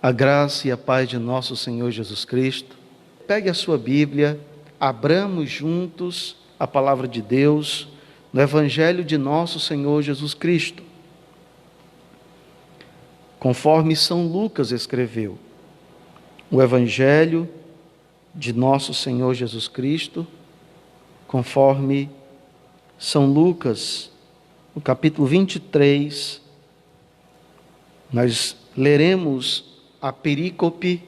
A graça e a paz de nosso Senhor Jesus Cristo. Pegue a sua Bíblia, abramos juntos a palavra de Deus no Evangelho de nosso Senhor Jesus Cristo, conforme São Lucas escreveu. O Evangelho de nosso Senhor Jesus Cristo, conforme São Lucas, no capítulo 23, nós leremos a perícope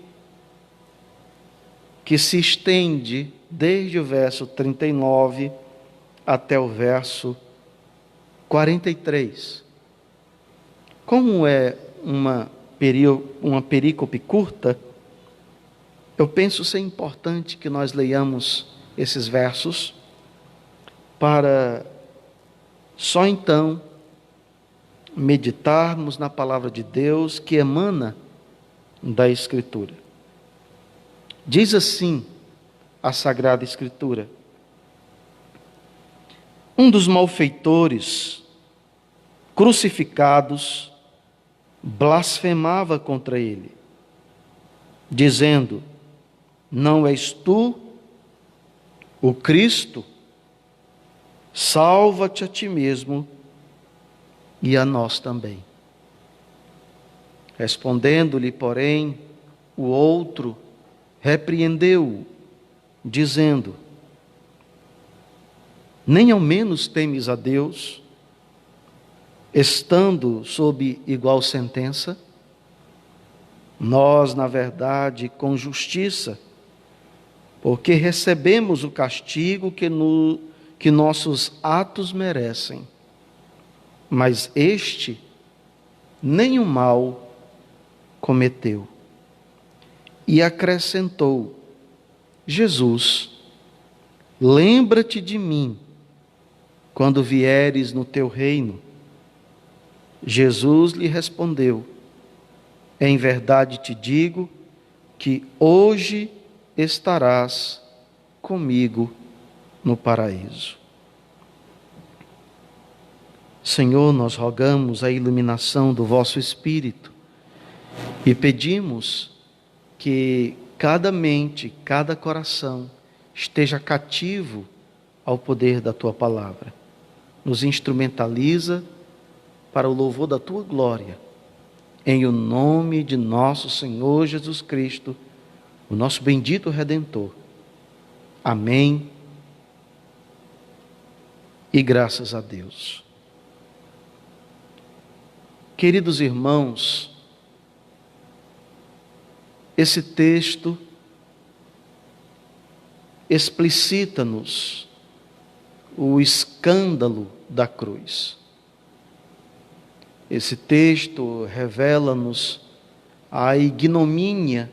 que se estende desde o verso 39 até o verso 43. Como é uma perícope curta, eu penso ser importante que nós leiamos esses versos para só então meditarmos na palavra de Deus que emana da Escritura. Diz assim a Sagrada Escritura: um dos malfeitores crucificados blasfemava contra ele, dizendo: não és tu o Cristo? Salva-te a ti mesmo e a nós também. Respondendo-lhe, porém, o outro repreendeu-o, dizendo: nem ao menos temes a Deus, estando sob igual sentença? Nós, na verdade, com justiça, porque recebemos o castigo que nossos atos merecem, mas este nenhum mal cometeu. E acrescentou: Jesus, lembra-te de mim quando vieres no teu reino. Jesus lhe respondeu: em verdade te digo que hoje estarás comigo no paraíso. Senhor, nós rogamos a iluminação do vosso Espírito e pedimos que cada mente, cada coração esteja cativo ao poder da tua palavra. Nos instrumentaliza para o louvor da tua glória, em o nome de nosso Senhor Jesus Cristo, o nosso bendito Redentor. Amém. E graças a Deus. Queridos irmãos, esse texto explicita-nos o escândalo da cruz. Esse texto revela-nos a ignomínia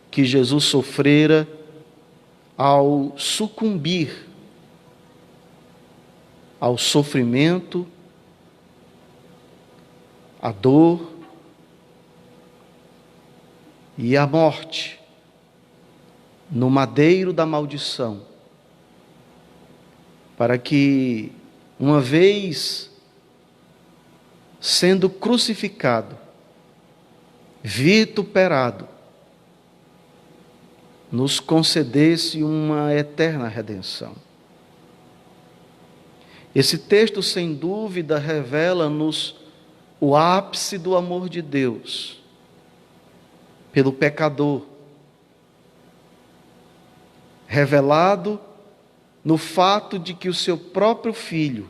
que Jesus sofrera ao sucumbir ao sofrimento, à dor e à morte no madeiro da maldição, para que, uma vez sendo crucificado, vituperado, nos concedesse uma eterna redenção. Esse texto, sem dúvida, revela-nos o ápice do amor de Deus pelo pecador, revelado no fato de que o seu próprio Filho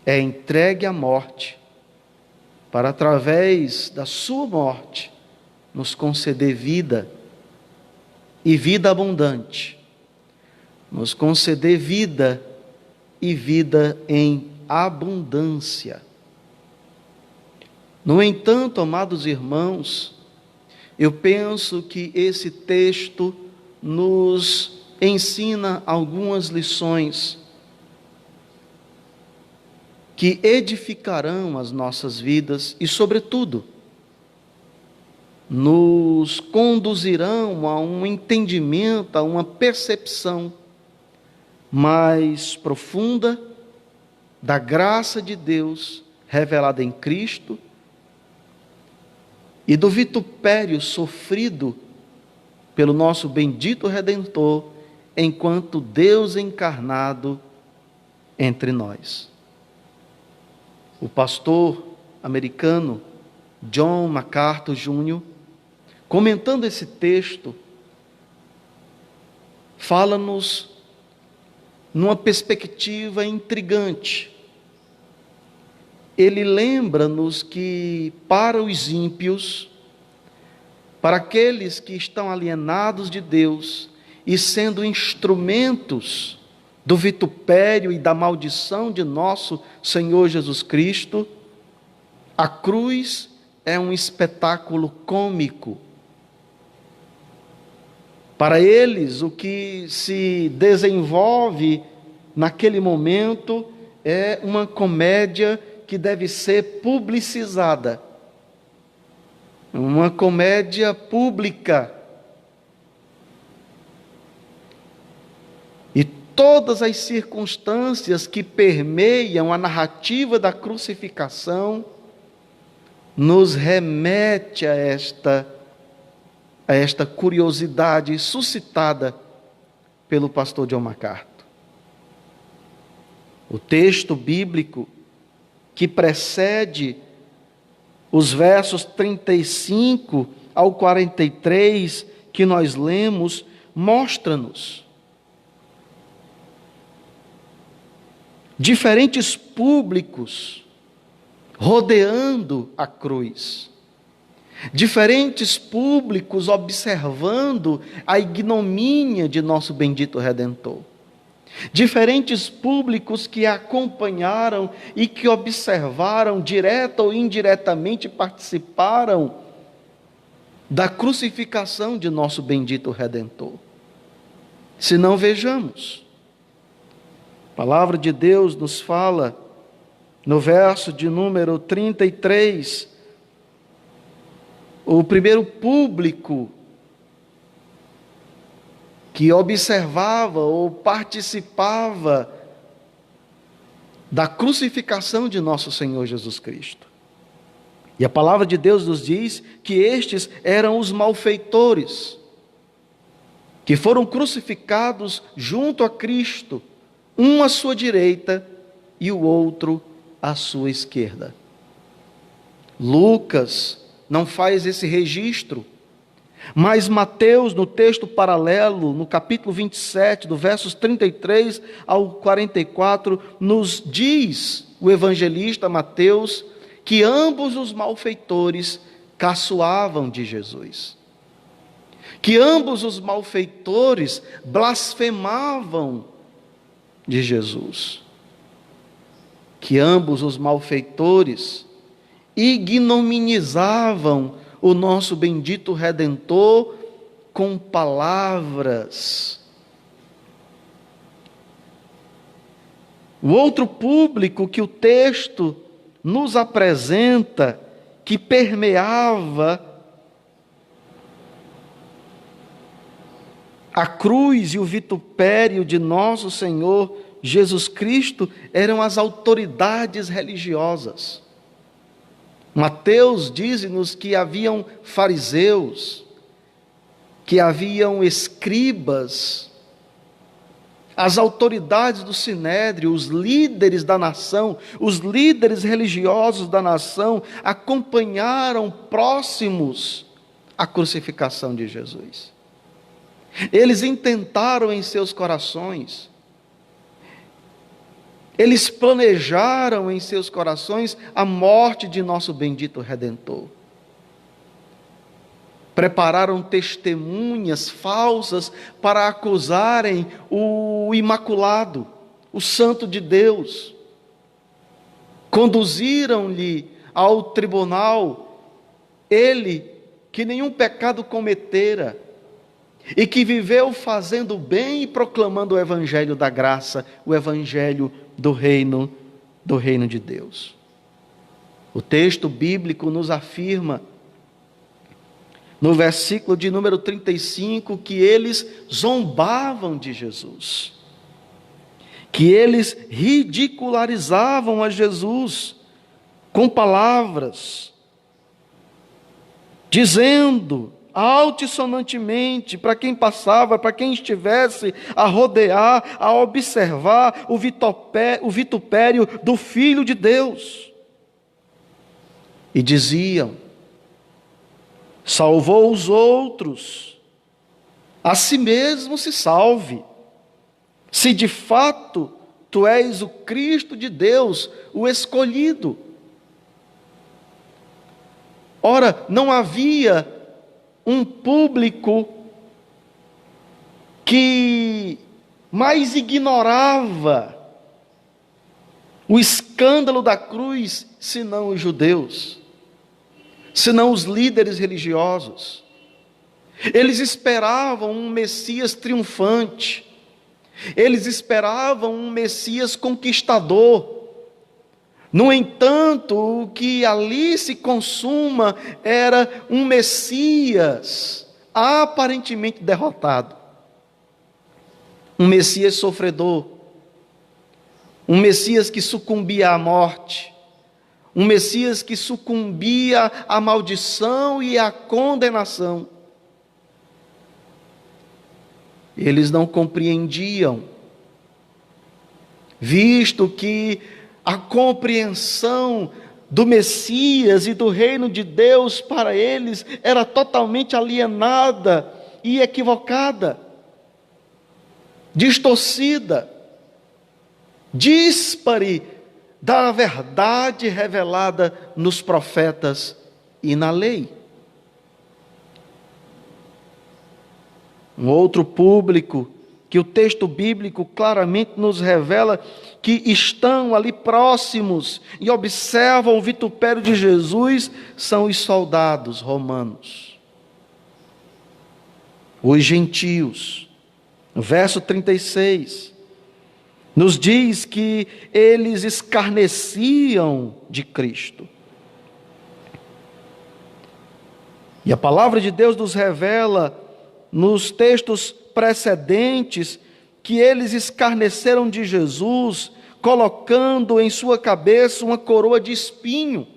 é entregue à morte, para, através da sua morte, nos conceder vida e vida abundante, nos conceder vida e vida em abundância. No entanto, amados irmãos, eu penso que esse texto nos ensina algumas lições que edificarão as nossas vidas e, sobretudo, nos conduzirão a um entendimento, a uma percepção mais profunda da graça de Deus revelada em Cristo e do vitupério sofrido pelo nosso bendito Redentor, enquanto Deus encarnado entre nós. O pastor americano John MacArthur Jr., comentando esse texto, fala-nos numa perspectiva intrigante. Ele lembra-nos que para os ímpios, para aqueles que estão alienados de Deus e sendo instrumentos do vitupério e da maldição de nosso Senhor Jesus Cristo, a cruz é um espetáculo cômico. Para eles, o que se desenvolve naquele momento é uma comédia que deve ser publicizada, uma comédia pública. E todas as circunstâncias que permeiam a narrativa da crucificação nos remete a esta curiosidade suscitada pelo pastor John MacArthur. O texto bíblico que precede os versos 35 ao 43 que nós lemos, mostra-nos diferentes públicos rodeando a cruz, diferentes públicos observando a ignomínia de nosso bendito Redentor, diferentes públicos que acompanharam e que observaram, direta ou indiretamente participaram da crucificação de nosso bendito Redentor. Se não, vejamos, a palavra de Deus nos fala no verso de número 33, o primeiro público que observava ou participava da crucificação de nosso Senhor Jesus Cristo. E a palavra de Deus nos diz que estes eram os malfeitores, que foram crucificados junto a Cristo, um à sua direita e o outro à sua esquerda. Lucas não faz esse registro, mas Mateus, no texto paralelo, no capítulo 27, do versos 33 ao 44, nos diz, o evangelista Mateus, que ambos os malfeitores caçoavam de Jesus, que ambos os malfeitores blasfemavam de Jesus, que ambos os malfeitores ignominizavam o nosso bendito Redentor com palavras. O outro público que o texto nos apresenta, que permeava a cruz e o vitupério de nosso Senhor Jesus Cristo, eram as autoridades religiosas. Mateus diz-nos que haviam fariseus, que haviam escribas, as autoridades do sinédrio, os líderes da nação, os líderes religiosos da nação, acompanharam próximos a crucificação de Jesus. Eles intentaram em seus corações, eles planejaram em seus corações a morte de nosso bendito Redentor. Prepararam testemunhas falsas para acusarem o Imaculado, o Santo de Deus. Conduziram-lhe ao tribunal, ele que nenhum pecado cometera, e que viveu fazendo bem e proclamando o evangelho da graça, o evangelho do reino de Deus. O texto bíblico nos afirma, no versículo de número 35, que eles zombavam de Jesus, que eles ridicularizavam a Jesus com palavras. dizendo altissonantemente para quem passava, para quem estivesse a rodear, a observar o vitupério do Filho de Deus. E diziam: salvou os outros, a si mesmo se salve, se de fato tu és o Cristo de Deus, o escolhido. Ora, não havia um público que mais ignorava o escândalo da cruz, senão os judeus, senão os líderes religiosos. Eles esperavam um Messias triunfante, eles esperavam um Messias conquistador. No entanto, o que ali se consuma era um Messias aparentemente derrotado, um Messias sofredor, um Messias que sucumbia à morte, um Messias que sucumbia à maldição e à condenação. Eles não compreendiam, visto que a compreensão do Messias e do reino de Deus para eles era totalmente alienada e equivocada, distorcida, díspare da verdade revelada nos profetas e na lei. Um outro público que o texto bíblico claramente nos revela que estão ali próximos e observam o vitupério de Jesus são os soldados romanos, os gentios. No verso 36, nos diz que eles escarneciam de Cristo. E a palavra de Deus nos revela nos textos precedentes que eles escarneceram de Jesus, colocando em sua cabeça uma coroa de espinho,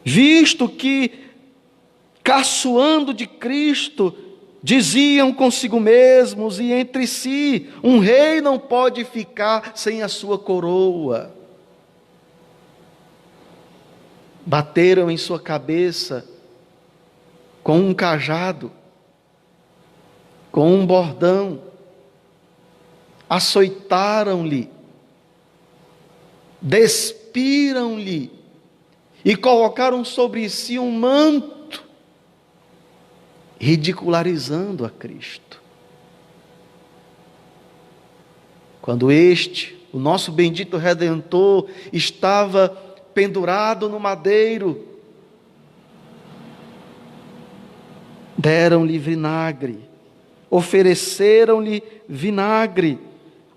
visto que, caçoando de Cristo, diziam consigo mesmos e entre si: um rei não pode ficar sem a sua coroa. Bateram em sua cabeça com um cajado, com um bordão, açoitaram-lhe, despiram-lhe e colocaram sobre si um manto, ridicularizando a Cristo. Quando o nosso bendito Redentor, estava pendurado no madeiro, deram-lhe vinagre, ofereceram-lhe vinagre,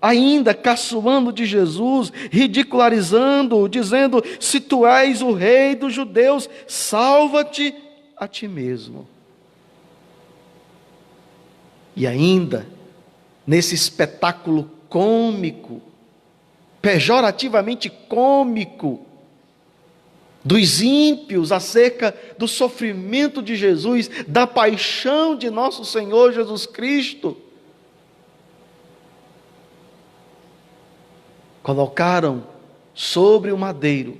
ainda caçoando de Jesus, ridicularizando-o, dizendo: se tu és o rei dos judeus, salva-te a ti mesmo. E ainda, nesse espetáculo cômico, pejorativamente cômico, dos ímpios acerca do sofrimento de Jesus, da paixão de nosso Senhor Jesus Cristo, colocaram sobre o madeiro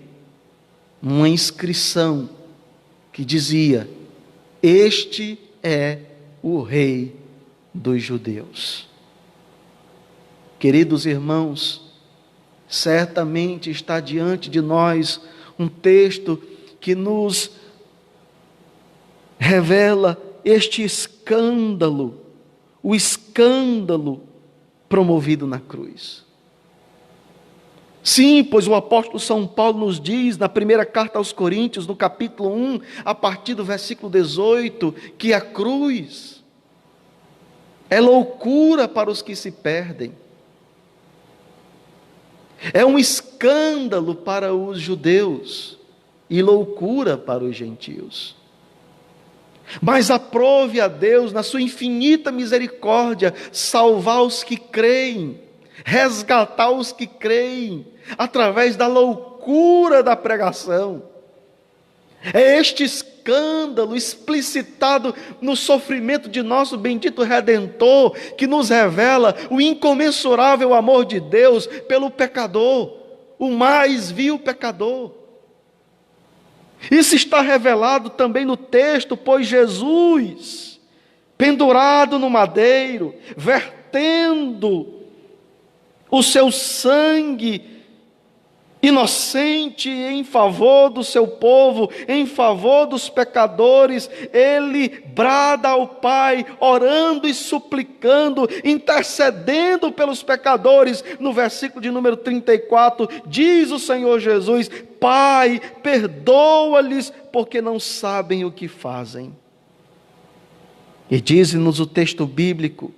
uma inscrição que dizia: este é o Rei dos Judeus. Queridos irmãos, certamente está diante de nós um texto que nos revela este escândalo, o escândalo promovido na cruz. Sim, pois o apóstolo São Paulo nos diz na primeira carta aos Coríntios, no capítulo 1, a partir do versículo 18, que a cruz é loucura para os que se perdem, é um escândalo para os judeus e loucura para os gentios. Mas aprove a Deus, na sua infinita misericórdia, salvar os que creem, resgatar os que creem, através da loucura da pregação. É este escândalo explicitado no sofrimento de nosso bendito Redentor que nos revela o incomensurável amor de Deus pelo pecador, o mais vil pecador. Isso está revelado também no texto, pois Jesus, pendurado no madeiro, vertendo o seu sangue inocente em favor do seu povo, em favor dos pecadores, ele brada ao Pai, orando e suplicando, intercedendo pelos pecadores. No versículo de número 34, diz o Senhor Jesus: Pai, perdoa-lhes, porque não sabem o que fazem. E diz-nos o texto bíblico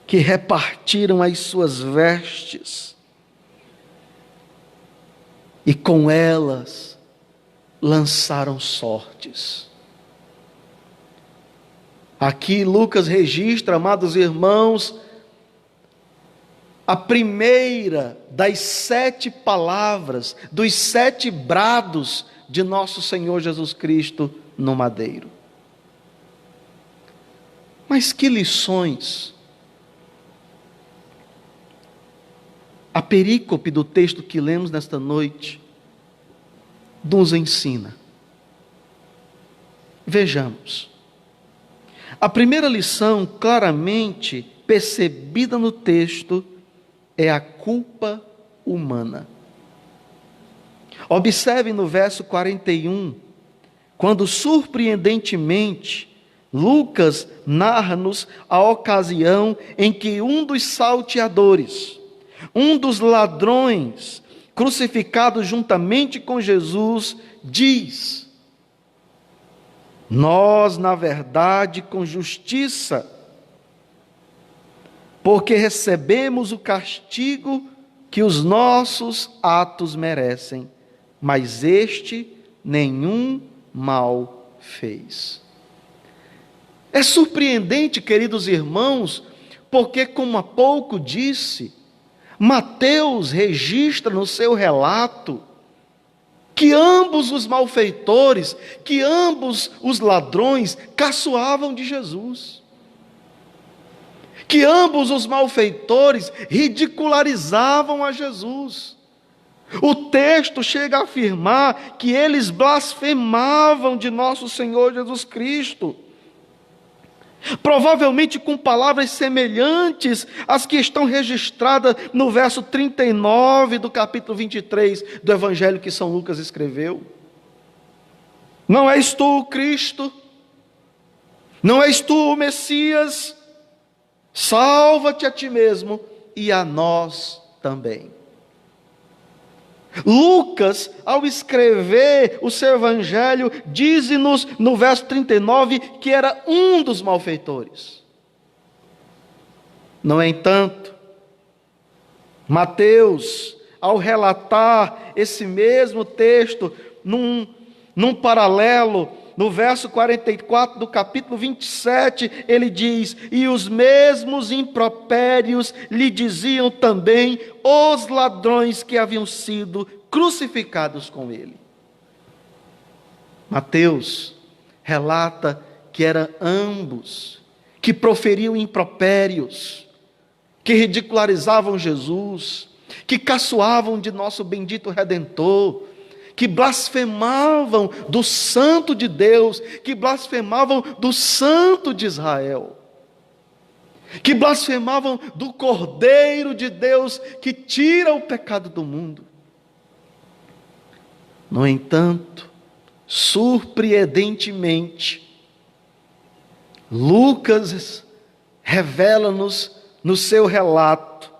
que repartiram as suas vestes e com elas lançaram sortes. Aqui Lucas registra, amados irmãos, a primeira das 7 palavras, dos 7 brados de nosso Senhor Jesus Cristo no madeiro. Mas que lições a perícope do texto que lemos nesta noite nos ensina? Vejamos. A primeira lição, claramente percebida no texto, é a culpa humana. Observe no verso 41, quando surpreendentemente Lucas narra-nos a ocasião em que um dos salteadores, um dos ladrões crucificados juntamente com Jesus, diz: nós, na verdade, com justiça, porque recebemos o castigo que os nossos atos merecem, mas este nenhum mal fez. É surpreendente, queridos irmãos, porque, como há pouco disse, Mateus registra no seu relato que ambos os malfeitores, que ambos os ladrões caçoavam de Jesus, que ambos os malfeitores ridicularizavam a Jesus. O texto chega a afirmar que eles blasfemavam de nosso Senhor Jesus Cristo, provavelmente com palavras semelhantes às que estão registradas no verso 39 do capítulo 23 do Evangelho que São Lucas escreveu. Não és tu o Cristo? Não és tu o Messias? Salva-te a ti mesmo e a nós também. Lucas, ao escrever o seu evangelho, diz-nos no verso 39 que era um dos malfeitores. No entanto, Mateus, ao relatar esse mesmo texto, num paralelo, no verso 44 do capítulo 27, ele diz: e os mesmos impropérios lhe diziam também os ladrões que haviam sido crucificados com ele. Mateus relata que eram ambos que proferiam impropérios, que ridicularizavam Jesus, que caçoavam de nosso bendito Redentor, que blasfemavam do Santo de Deus, que blasfemavam do Santo de Israel, que blasfemavam do Cordeiro de Deus que tira o pecado do mundo. No entanto, surpreendentemente, Lucas revela-nos no seu relato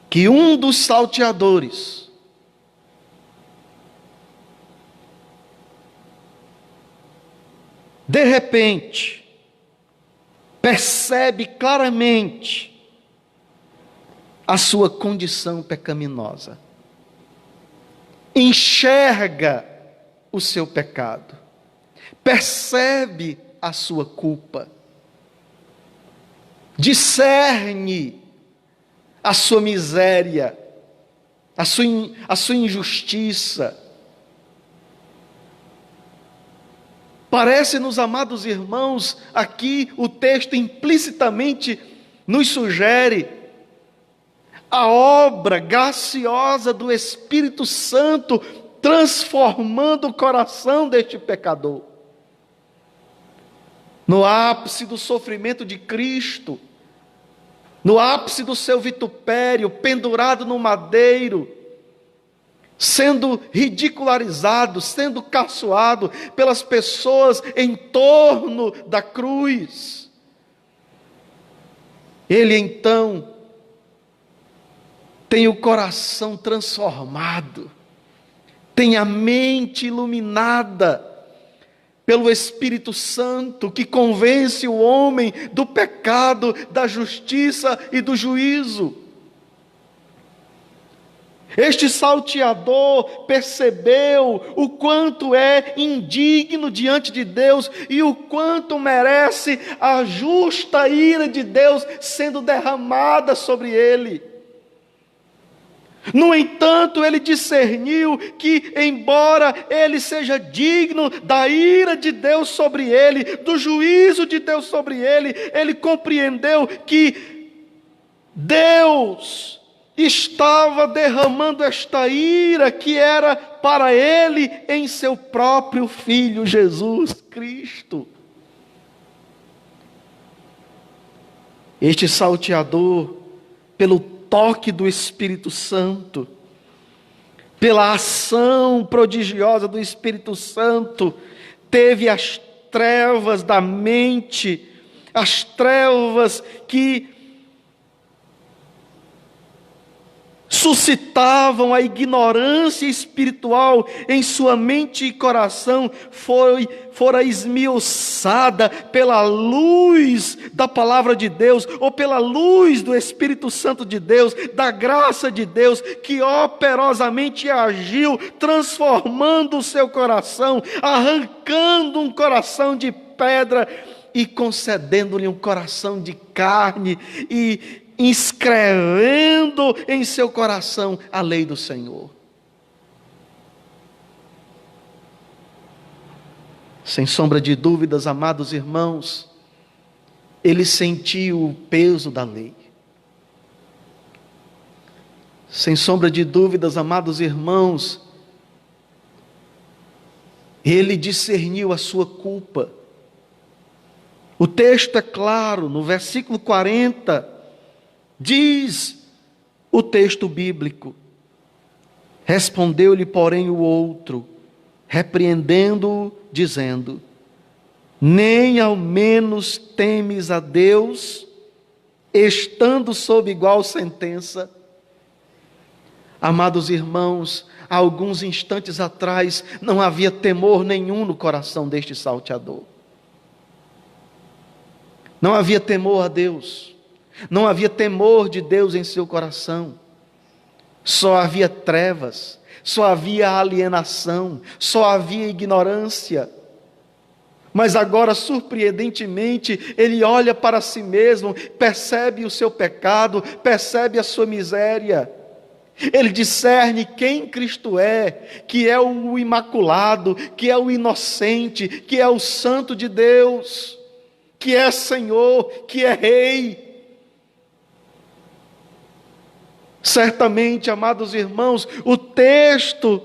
que um dos salteadores, de repente, percebe claramente a sua condição pecaminosa, enxerga o seu pecado, percebe a sua culpa, discerne a sua miséria, a sua injustiça. Parece-nos, amados irmãos, aqui o texto implicitamente nos sugere a obra graciosa do Espírito Santo transformando o coração deste pecador. No ápice do sofrimento de Cristo, no ápice do seu vitupério, pendurado no madeiro, sendo ridicularizado, sendo caçoado pelas pessoas em torno da cruz. Ele então tem o coração transformado, tem a mente iluminada pelo Espírito Santo, que convence o homem do pecado, da justiça e do juízo. Este salteador percebeu o quanto é indigno diante de Deus e o quanto merece a justa ira de Deus sendo derramada sobre ele. No entanto, ele discerniu que, embora ele seja digno da ira de Deus sobre ele, do juízo de Deus sobre ele, ele compreendeu que Deus estava derramando esta ira que era para ele em seu próprio Filho Jesus Cristo. Este salteador, pelo toque do Espírito Santo, pela ação prodigiosa do Espírito Santo, teve as trevas da mente, as trevas que suscitavam a ignorância espiritual em sua mente e coração, fora esmiuçada pela luz da palavra de Deus, ou pela luz do Espírito Santo de Deus, da graça de Deus, que operosamente agiu, transformando o seu coração, arrancando um coração de pedra e concedendo-lhe um coração de carne e inscrevendo em seu coração a lei do Senhor. Sem sombra de dúvidas, amados irmãos, ele sentiu o peso da lei. Sem sombra de dúvidas, amados irmãos, ele discerniu a sua culpa. O texto é claro, no versículo 40, diz o texto bíblico: respondeu-lhe, porém, o outro, repreendendo-o, dizendo: nem ao menos temes a Deus, estando sob igual sentença? Amados irmãos, há alguns instantes atrás, não havia temor nenhum no coração deste salteador. Não havia temor a Deus. Não havia temor de Deus em seu coração. Só havia trevas, só havia alienação, só havia ignorância. Mas agora, surpreendentemente, ele olha para si mesmo, percebe o seu pecado, percebe a sua miséria. Ele discerne quem Cristo é, que é o imaculado, que é o inocente, que é o santo de Deus, que é Senhor, que é Rei. Certamente, amados irmãos, o texto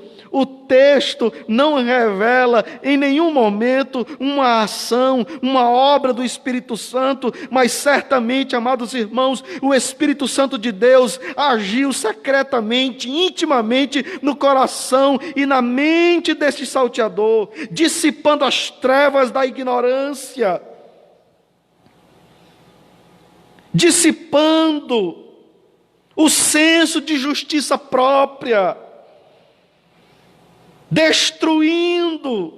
não revela em nenhum momento uma ação, uma obra do Espírito Santo, mas certamente, amados irmãos, o Espírito Santo de Deus agiu secretamente, intimamente no coração e na mente deste salteador, dissipando as trevas da ignorância, dissipando o senso de justiça própria, destruindo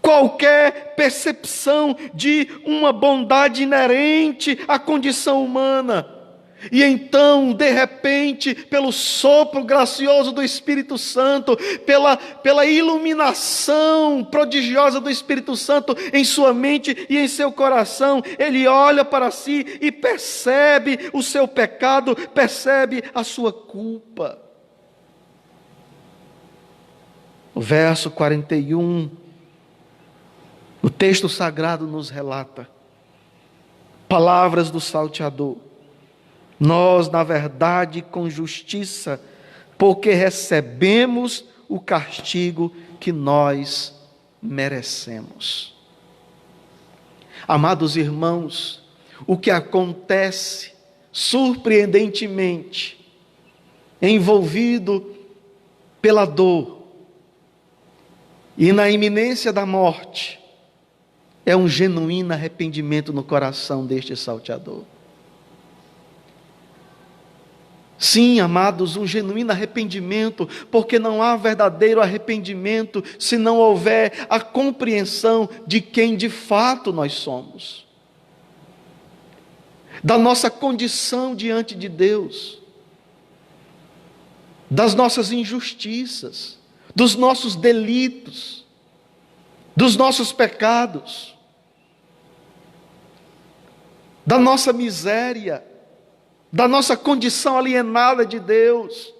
qualquer percepção de uma bondade inerente à condição humana. E então, de repente, pelo sopro gracioso do Espírito Santo, pela iluminação prodigiosa do Espírito Santo em sua mente e em seu coração, ele olha para si e percebe o seu pecado, percebe a sua culpa. O verso 41, o texto sagrado nos relata, palavras do salteador: nós, na verdade, com justiça, porque recebemos o castigo que nós merecemos. Amados irmãos, o que acontece, surpreendentemente, envolvido pela dor e na iminência da morte, é um genuíno arrependimento no coração deste salteador. Sim, amados, um genuíno arrependimento, porque não há verdadeiro arrependimento se não houver a compreensão de quem de fato nós somos, da nossa condição diante de Deus, das nossas injustiças, dos nossos delitos, dos nossos pecados, da nossa miséria, da nossa condição alienada de Deus.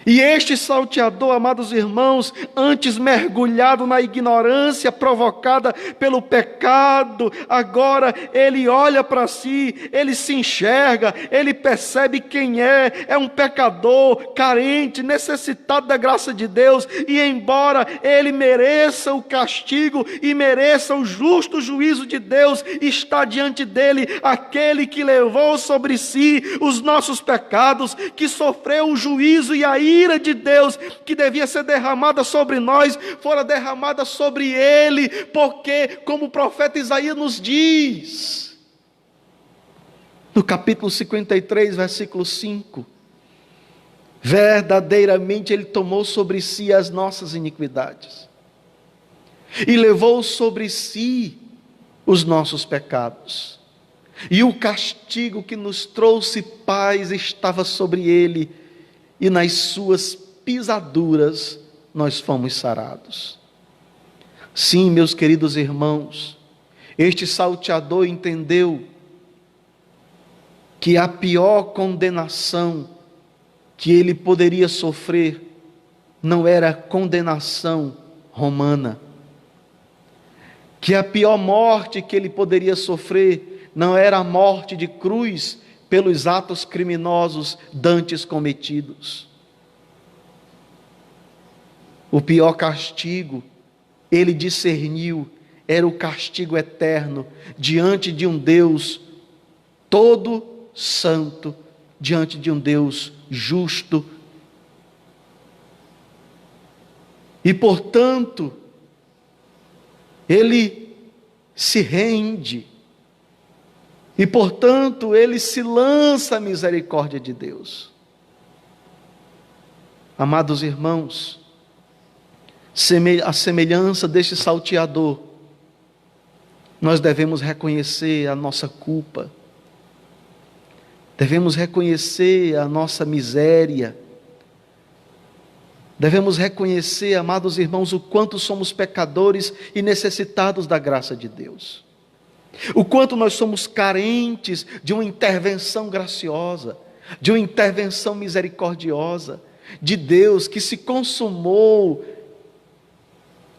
E este salteador, amados irmãos, antes mergulhado na ignorância provocada pelo pecado, agora ele olha para si, ele se enxerga, ele percebe quem é um pecador, carente, necessitado da graça de Deus, e embora ele mereça o castigo e mereça o justo juízo de Deus, está diante dele aquele que levou sobre si os nossos pecados, que sofreu o juízo e a ira de Deus, que devia ser derramada sobre nós, fora derramada sobre ele, porque, como o profeta Isaías nos diz, no capítulo 53, versículo 5, verdadeiramente ele tomou sobre si as nossas iniquidades, e levou sobre si os nossos pecados, e o castigo que nos trouxe paz estava sobre ele, e nas suas pisaduras nós fomos sarados. Sim, meus queridos irmãos, este salteador entendeu que a pior condenação que ele poderia sofrer não era condenação romana, que a pior morte que ele poderia sofrer não era a morte de cruz pelos atos criminosos dantes cometidos. O pior castigo, ele discerniu, era o castigo eterno, diante de um Deus todo santo, diante de um Deus justo. E, portanto, ele se rende, e, portanto, ele se lança à misericórdia de Deus. Amados irmãos, a semelhança deste salteador, nós devemos reconhecer a nossa culpa, devemos reconhecer a nossa miséria, devemos reconhecer, amados irmãos, o quanto somos pecadores e necessitados da graça de Deus. O quanto nós somos carentes de uma intervenção graciosa, de uma intervenção misericordiosa de Deus que se consumou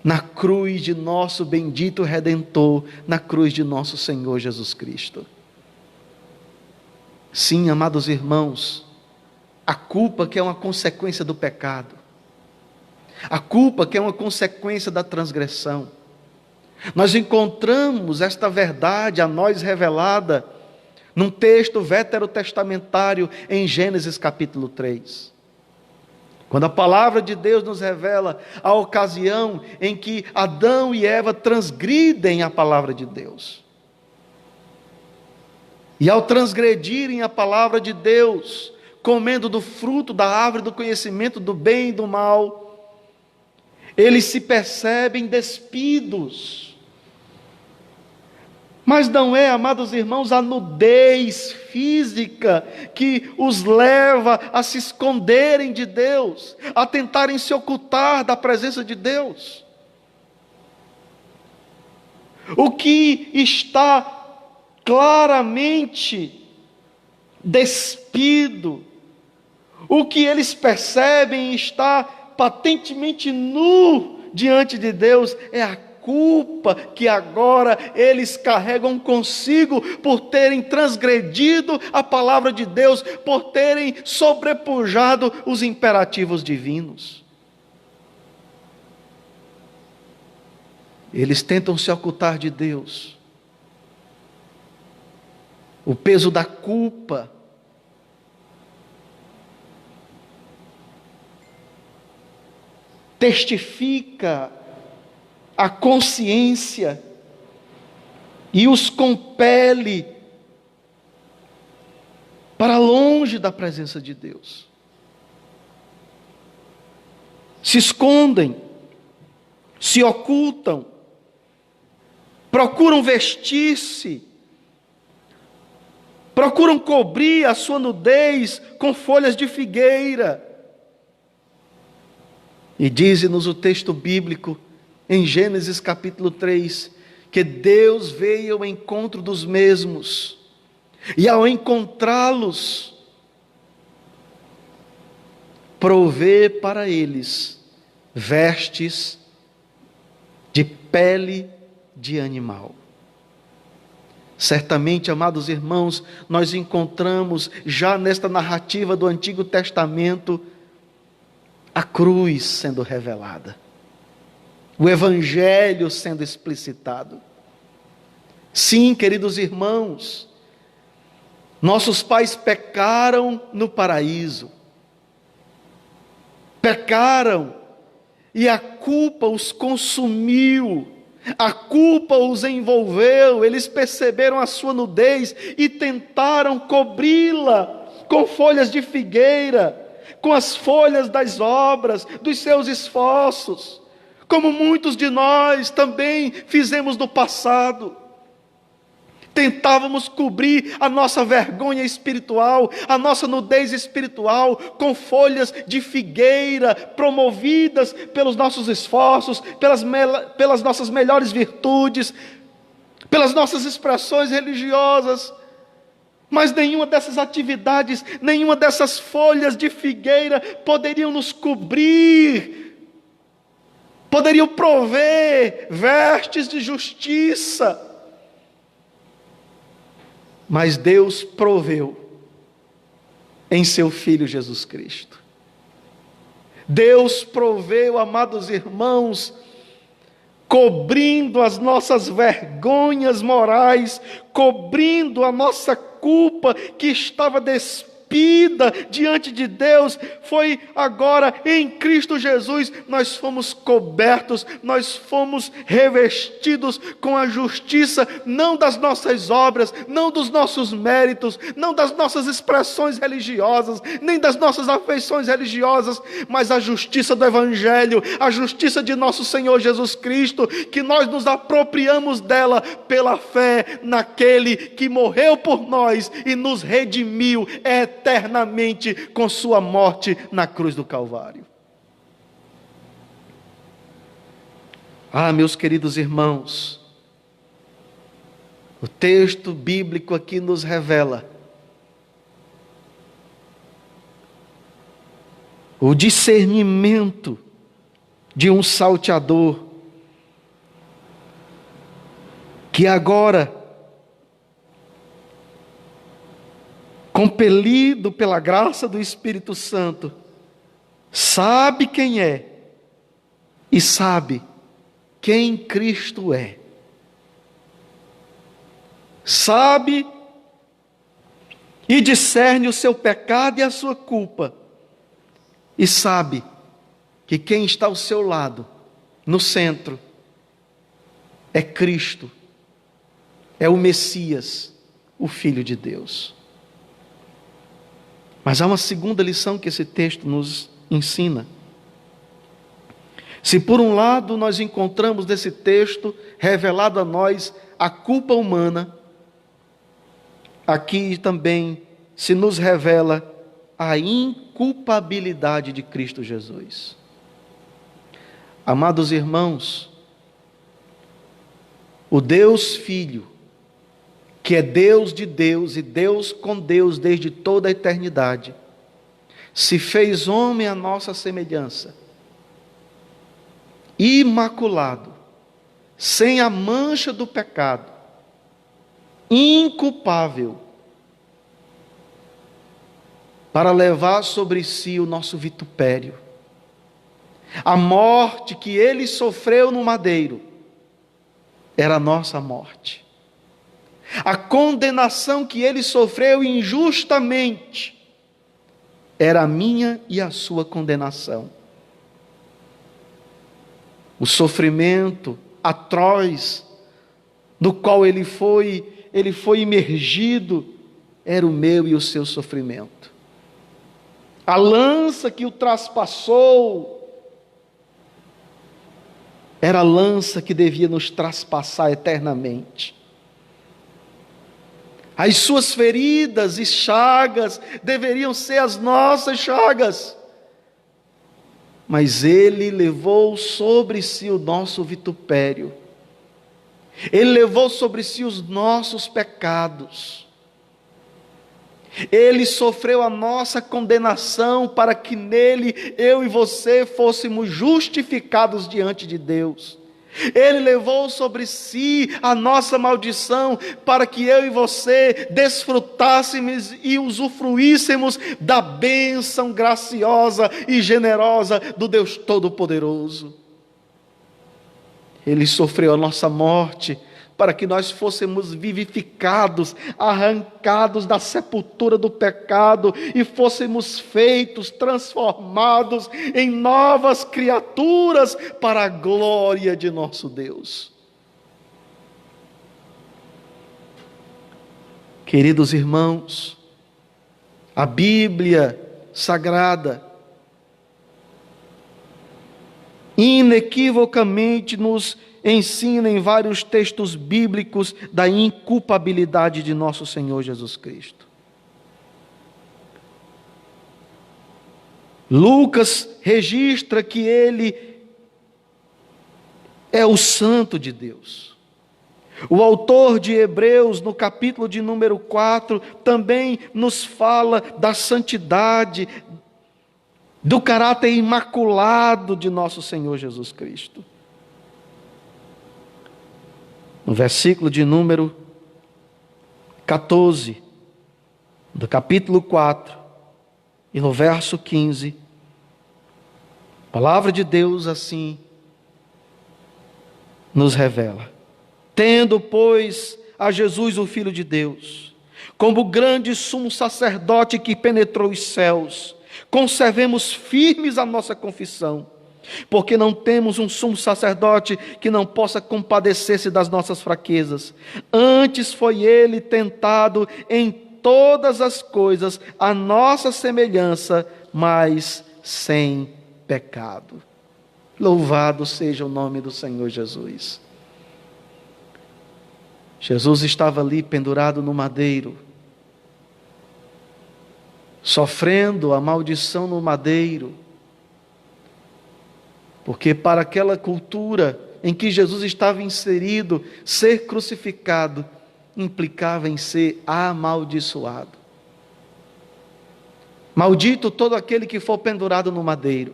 na cruz de nosso bendito Redentor, na cruz de nosso Senhor Jesus Cristo. Sim, amados irmãos, a culpa que é uma consequência do pecado, a culpa que é uma consequência da transgressão, nós encontramos esta verdade a nós revelada num texto veterotestamentário em Gênesis capítulo 3. Quando a palavra de Deus nos revela a ocasião em que Adão e Eva transgridem a palavra de Deus. E ao transgredirem a palavra de Deus, comendo do fruto da árvore do conhecimento do bem e do mal, eles se percebem despidos. Mas não é, amados irmãos, a nudez física que os leva a se esconderem de Deus, a tentarem se ocultar da presença de Deus. O que está claramente despido, o que eles percebem está patentemente nu diante de Deus é a culpa que agora eles carregam consigo por terem transgredido a palavra de Deus, por terem sobrepujado os imperativos divinos. Eles tentam se ocultar de Deus. O peso da culpa testifica a consciência e os compele para longe da presença de Deus. Se escondem, se ocultam, procuram vestir-se, procuram cobrir a sua nudez com folhas de figueira. E diz-nos o texto bíblico, em Gênesis capítulo 3, que Deus veio ao encontro dos mesmos, e ao encontrá-los, provê para eles vestes de pele de animal. Certamente, amados irmãos, nós encontramos já nesta narrativa do Antigo Testamento a cruz sendo revelada, o Evangelho sendo explicitado. Sim, queridos irmãos, nossos pais pecaram no paraíso, pecaram e a culpa os consumiu, a culpa os envolveu, eles perceberam a sua nudez e tentaram cobri-la com folhas de figueira, com as folhas das obras, dos seus esforços, como muitos de nós também fizemos no passado. Tentávamos cobrir a nossa vergonha espiritual, a nossa nudez espiritual, com folhas de figueira, promovidas pelos nossos esforços, pelas nossas melhores virtudes, pelas nossas expressões religiosas. Mas nenhuma dessas atividades, nenhuma dessas folhas de figueira poderiam nos cobrir, poderiam prover vestes de justiça. Mas Deus proveu em seu Filho Jesus Cristo. Deus proveu, amados irmãos, cobrindo as nossas vergonhas morais, cobrindo a nossa culpa que estava despida diante de Deus. Foi agora em Cristo Jesus, nós fomos cobertos, nós fomos revestidos com a justiça, não das nossas obras, não dos nossos méritos, não das nossas expressões religiosas, nem das nossas afeições religiosas, mas a justiça do Evangelho, a justiça de nosso Senhor Jesus Cristo, que nós nos apropriamos dela pela fé naquele que morreu por nós e nos redimiu eternamente com sua morte na cruz do Calvário. Ah, meus queridos irmãos, o texto bíblico aqui nos revela o discernimento de um salteador que agora, compelido pela graça do Espírito Santo, sabe quem é e sabe quem Cristo é. Sabe e discerne o seu pecado e a sua culpa, e sabe que quem está ao seu lado, no centro, é Cristo, é o Messias, o Filho de Deus. Mas há uma segunda lição que esse texto nos ensina. Se por um lado nós encontramos nesse texto revelado a nós a culpa humana, aqui também se nos revela a inculpabilidade de Cristo Jesus. Amados irmãos, o Deus Filho, que é Deus de Deus e Deus com Deus desde toda a eternidade, se fez homem à nossa semelhança imaculado, sem a mancha do pecado, inculpável, para levar sobre si o nosso vitupério. A morte que ele sofreu no madeiro era a nossa morte. A condenação que ele sofreu injustamente era a minha e a sua condenação. O sofrimento atroz no qual ele foi imergido era o meu e o seu sofrimento. A lança que o traspassou era a lança que devia nos traspassar eternamente. As suas feridas e chagas deveriam ser as nossas chagas. Mas ele levou sobre si o nosso vitupério. Ele levou sobre si os nossos pecados. Ele sofreu a nossa condenação para que nele eu e você fôssemos justificados diante de Deus. Ele levou sobre si a nossa maldição para que eu e você desfrutássemos e usufruíssemos da bênção graciosa e generosa do Deus Todo-Poderoso. Ele sofreu a nossa morte para que nós fôssemos vivificados, arrancados da sepultura do pecado e fôssemos feitos, transformados em novas criaturas para a glória de nosso Deus. Queridos irmãos, a Bíblia Sagrada inequivocamente nos ensina em vários textos bíblicos da inculpabilidade de nosso Senhor Jesus Cristo. Lucas registra que ele é o Santo de Deus. O autor de Hebreus, no capítulo de número 4, também nos fala da santidade, do caráter imaculado de nosso Senhor Jesus Cristo. No versículo de número 14, do capítulo 4, e no verso 15, a palavra de Deus assim nos revela: tendo, pois, a Jesus, o Filho de Deus, como grande sumo sacerdote que penetrou os céus, conservemos firmes a nossa confissão, porque não temos um sumo sacerdote que não possa compadecer-se das nossas fraquezas. Antes foi ele tentado em todas as coisas, a nossa semelhança, mas sem pecado. Louvado seja o nome do Senhor Jesus. Jesus estava ali pendurado no madeiro, sofrendo a maldição no madeiro, porque para aquela cultura em que Jesus estava inserido, ser crucificado implicava em ser amaldiçoado. Maldito todo aquele que for pendurado no madeiro.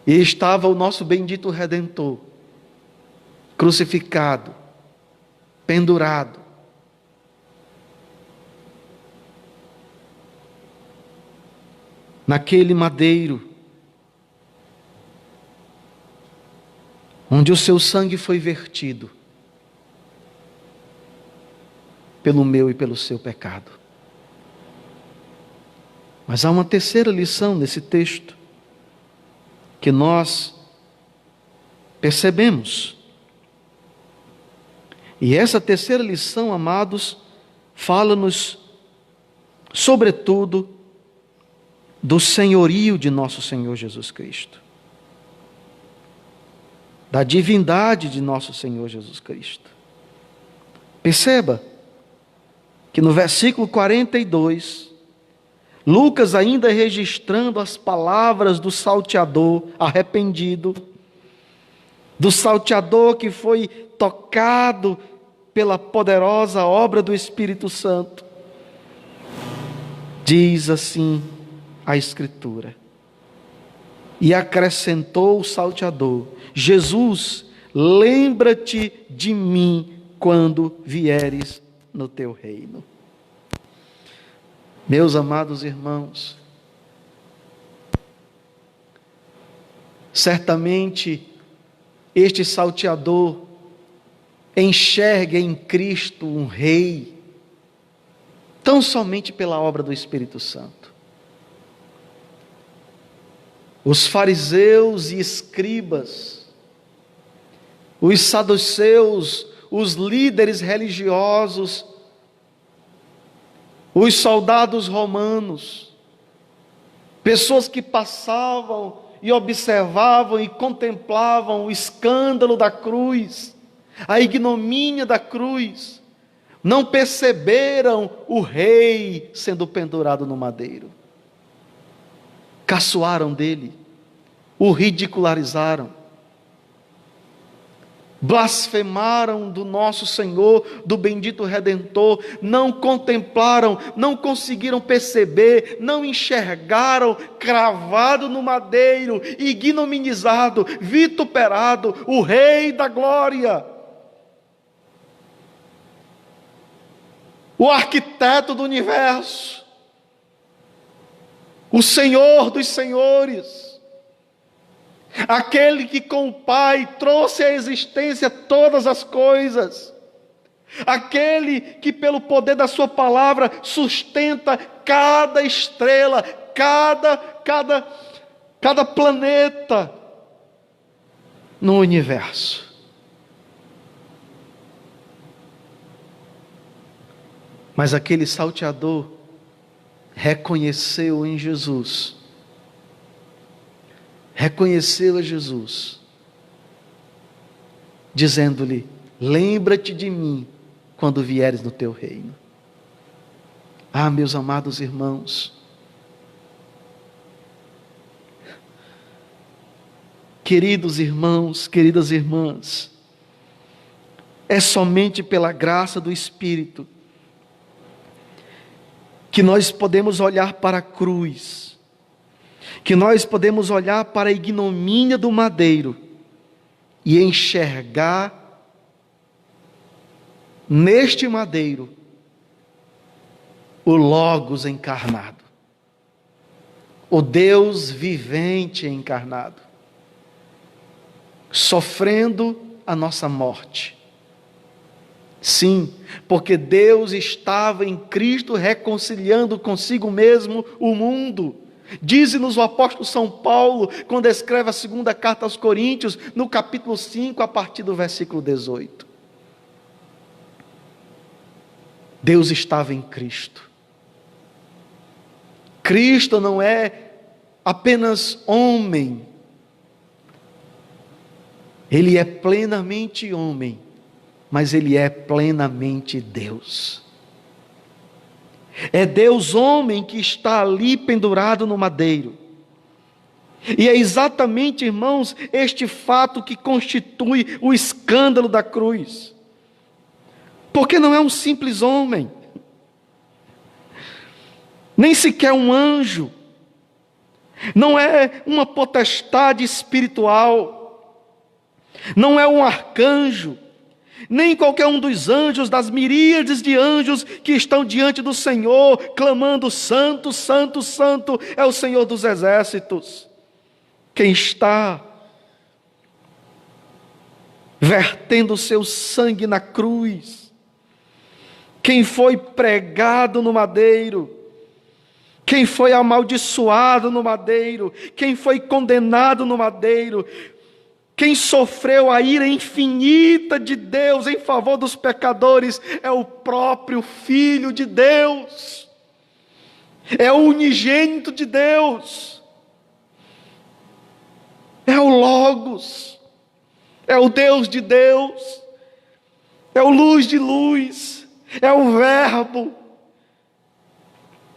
E estava o nosso bendito Redentor, crucificado, pendurado. Naquele madeiro, onde o seu sangue foi vertido pelo meu e pelo seu pecado. Mas há uma terceira lição nesse texto que nós percebemos. E essa terceira lição, amados, fala-nos sobretudo do senhorio de nosso Senhor Jesus Cristo, da divindade de nosso Senhor Jesus Cristo. Perceba que no versículo 42, Lucas ainda registrando as palavras do salteador arrependido, do salteador que foi tocado pela poderosa obra do Espírito Santo, diz assim a Escritura: E acrescentou o salteador: Jesus, lembra-te de mim quando vieres no teu reino. Meus amados irmãos, certamente este salteador enxerga em Cristo um rei, tão somente pela obra do Espírito Santo. Os fariseus e escribas, os saduceus, os líderes religiosos, os soldados romanos, pessoas que passavam e observavam e contemplavam o escândalo da cruz, a ignomínia da cruz, não perceberam o rei sendo pendurado no madeiro. Caçoaram dele, o ridicularizaram, blasfemaram do nosso Senhor, do bendito Redentor, não contemplaram, não conseguiram perceber, não enxergaram, cravado no madeiro, ignominizado, vituperado, o Rei da Glória, o arquiteto do universo, o Senhor dos senhores, aquele que com o Pai trouxe à existência todas as coisas, aquele que pelo poder da sua palavra sustenta cada estrela, cada planeta no universo. Mas aquele salteador reconheceu em Jesus, reconheceu a Jesus, dizendo-lhe: lembra-te de mim quando vieres no teu reino. Ah, meus amados irmãos, queridos irmãos, queridas irmãs, é somente pela graça do Espírito que nós podemos olhar para a cruz, que nós podemos olhar para a ignomínia do madeiro e enxergar neste madeiro o Logos encarnado, o Deus vivente encarnado, sofrendo a nossa morte. Sim, porque Deus estava em Cristo reconciliando consigo mesmo o mundo. Diz-nos o apóstolo São Paulo, quando escreve a segunda carta aos Coríntios, no capítulo 5, a partir do versículo 18. Deus estava em Cristo. Cristo não é apenas homem, Ele é plenamente homem, mas Ele é plenamente Deus. É Deus homem que está ali pendurado no madeiro. E é exatamente, irmãos, este fato que constitui o escândalo da cruz. Porque não é um simples homem, nem sequer um anjo, não é uma potestade espiritual, não é um arcanjo, nem qualquer um dos anjos, das miríades de anjos que estão diante do Senhor, clamando: santo, santo, santo é o Senhor dos exércitos. Quem está vertendo o seu sangue na cruz, quem foi pregado no madeiro, quem foi amaldiçoado no madeiro, quem foi condenado no madeiro, quem sofreu a ira infinita de Deus em favor dos pecadores, é o próprio Filho de Deus, é o unigênito de Deus, é o Logos, é o Deus de Deus, é o luz de luz, é o Verbo,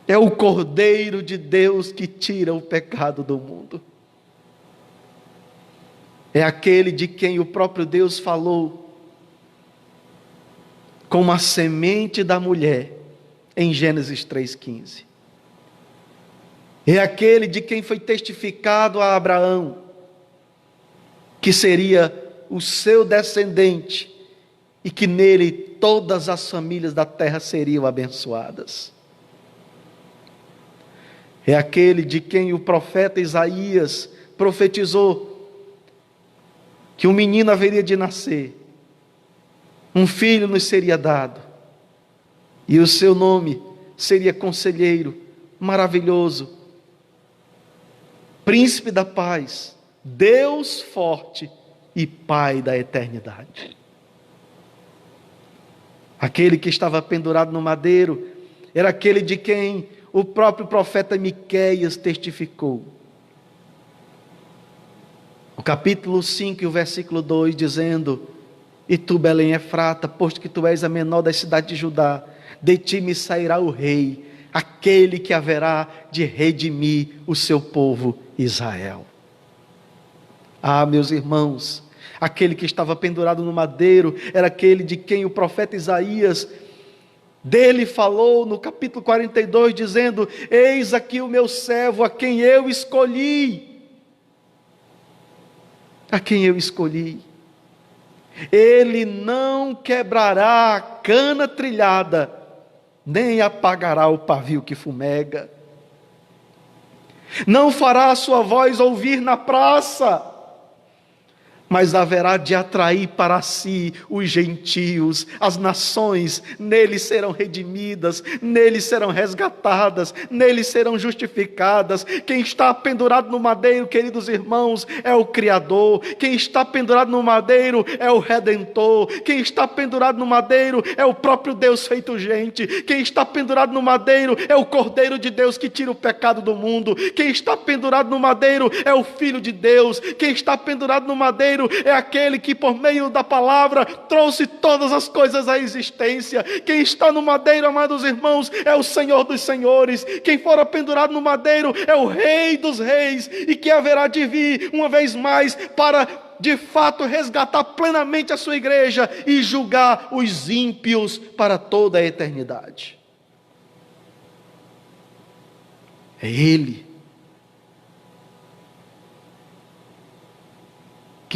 é o Cordeiro de Deus que tira o pecado do mundo. É aquele de quem o próprio Deus falou como a semente da mulher em Gênesis 3,15. É aquele de quem foi testificado a Abraão, que seria o seu descendente e que nele todas as famílias da terra seriam abençoadas. É aquele de quem o profeta Isaías profetizou que um menino haveria de nascer, um filho nos seria dado, e o seu nome seria Conselheiro, Maravilhoso, Príncipe da Paz, Deus Forte e Pai da Eternidade. Aquele que estava pendurado no madeiro era aquele de quem o próprio profeta Miqueias testificou. O capítulo 5 e o versículo 2 dizendo: E tu, Belém Efrata, posto que tu és a menor das cidades de Judá, de ti me sairá o rei, aquele que haverá de redimir o seu povo Israel. Ah, meus irmãos, aquele que estava pendurado no madeiro era aquele de quem o profeta Isaías dele falou no capítulo 42, dizendo: Eis aqui o meu servo, a quem eu escolhi. A quem eu escolhi. Ele não quebrará a cana trilhada, nem apagará o pavio que fumega. Não fará a sua voz ouvir na praça, mas haverá de atrair para si os gentios, as nações. Nele serão redimidas, nele serão resgatadas, nele serão justificadas. Quem está pendurado no madeiro, queridos irmãos, é o Criador. Quem está pendurado no madeiro é o Redentor. Quem está pendurado no madeiro é o próprio Deus feito gente. Quem está pendurado no madeiro é o Cordeiro de Deus que tira o pecado do mundo. Quem está pendurado no madeiro é o Filho de Deus. Quem está pendurado no madeiro é aquele que por meio da palavra trouxe todas as coisas à existência. Quem está no madeiro, amados irmãos, é o Senhor dos senhores. Quem fora pendurado no madeiro é o Rei dos reis, e que haverá de vir uma vez mais para de fato resgatar plenamente a sua igreja e julgar os ímpios para toda a eternidade. É Ele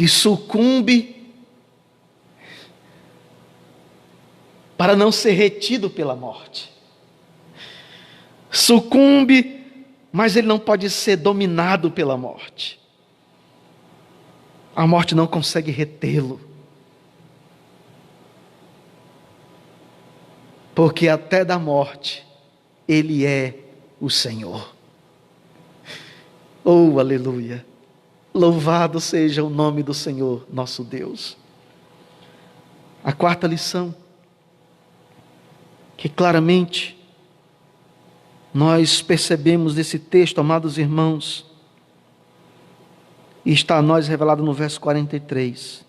que sucumbe para não ser retido pela morte. Sucumbe, mas ele não pode ser dominado pela morte. A morte não consegue retê-lo. Porque até da morte, Ele é o Senhor. Oh, aleluia! Louvado seja o nome do Senhor, nosso Deus. A quarta lição, que claramente nós percebemos desse texto, amados irmãos, e está a nós revelado no verso 43.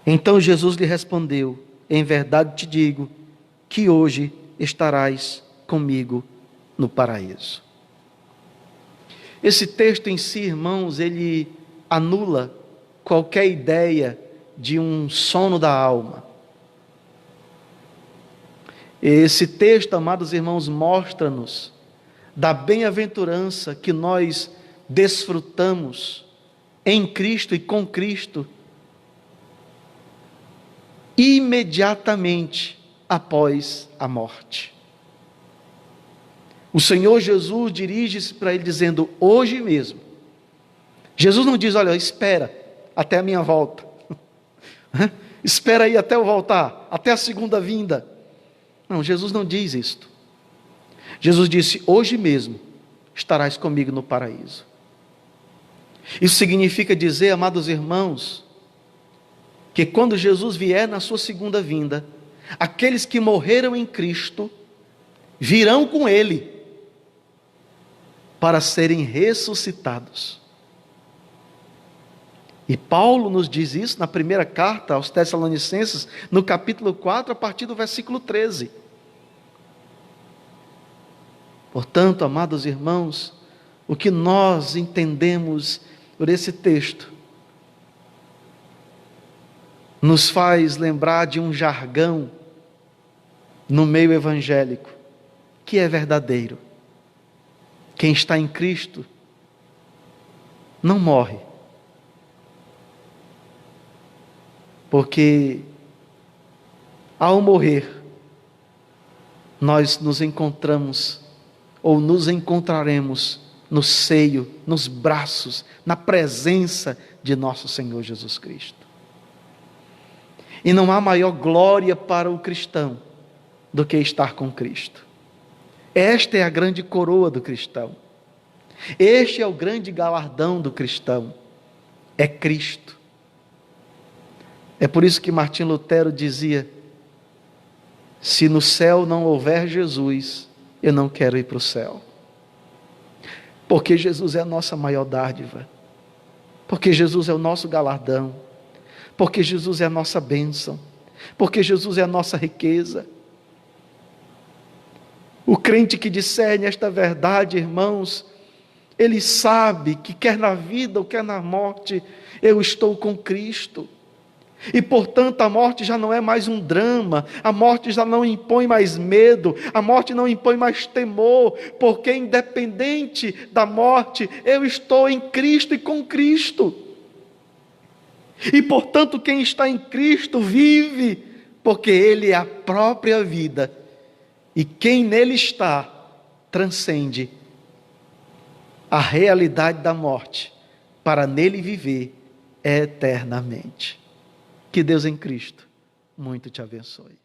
Então Jesus lhe respondeu: Em verdade te digo, que hoje estarás comigo no paraíso. Esse texto em si, irmãos, ele anula qualquer ideia de um sono da alma. Esse texto, amados irmãos, mostra-nos da bem-aventurança que nós desfrutamos em Cristo e com Cristo imediatamente após a morte. O Senhor Jesus dirige-se para ele dizendo: hoje mesmo. Jesus não diz: olha, espera até a minha volta. Espera aí até eu voltar, até a segunda vinda. Não, Jesus não diz isto. Jesus disse: hoje mesmo estarás comigo no paraíso. Isso significa dizer, amados irmãos, que quando Jesus vier na sua segunda vinda, aqueles que morreram em Cristo virão com Ele para serem ressuscitados. E Paulo nos diz isso na primeira carta aos Tessalonicenses, no capítulo 4, a partir do versículo 13. Portanto, amados irmãos, o que nós entendemos por esse texto nos faz lembrar de um jargão no meio evangélico, que é verdadeiro. Quem está em Cristo não morre, porque ao morrer, nós nos encontramos, ou nos encontraremos no seio, nos braços, na presença de nosso Senhor Jesus Cristo. E não há maior glória para o cristão do que estar com Cristo. Esta é a grande coroa do cristão. Este é o grande galardão do cristão. É Cristo. É por isso que Martim Lutero dizia: se no céu não houver Jesus, eu não quero ir para o céu. Porque Jesus é a nossa maior dádiva. Porque Jesus é o nosso galardão. Porque Jesus é a nossa bênção. Porque Jesus é a nossa riqueza. O crente que discerne esta verdade, irmãos, ele sabe que quer na vida ou quer na morte, eu estou com Cristo. E portanto a morte já não é mais um drama, a morte já não impõe mais medo, a morte não impõe mais temor, porque independente da morte, eu estou em Cristo e com Cristo. E portanto quem está em Cristo vive, porque Ele é a própria vida, e quem nele está, transcende a realidade da morte, para nele viver eternamente. Que Deus em Cristo muito te abençoe.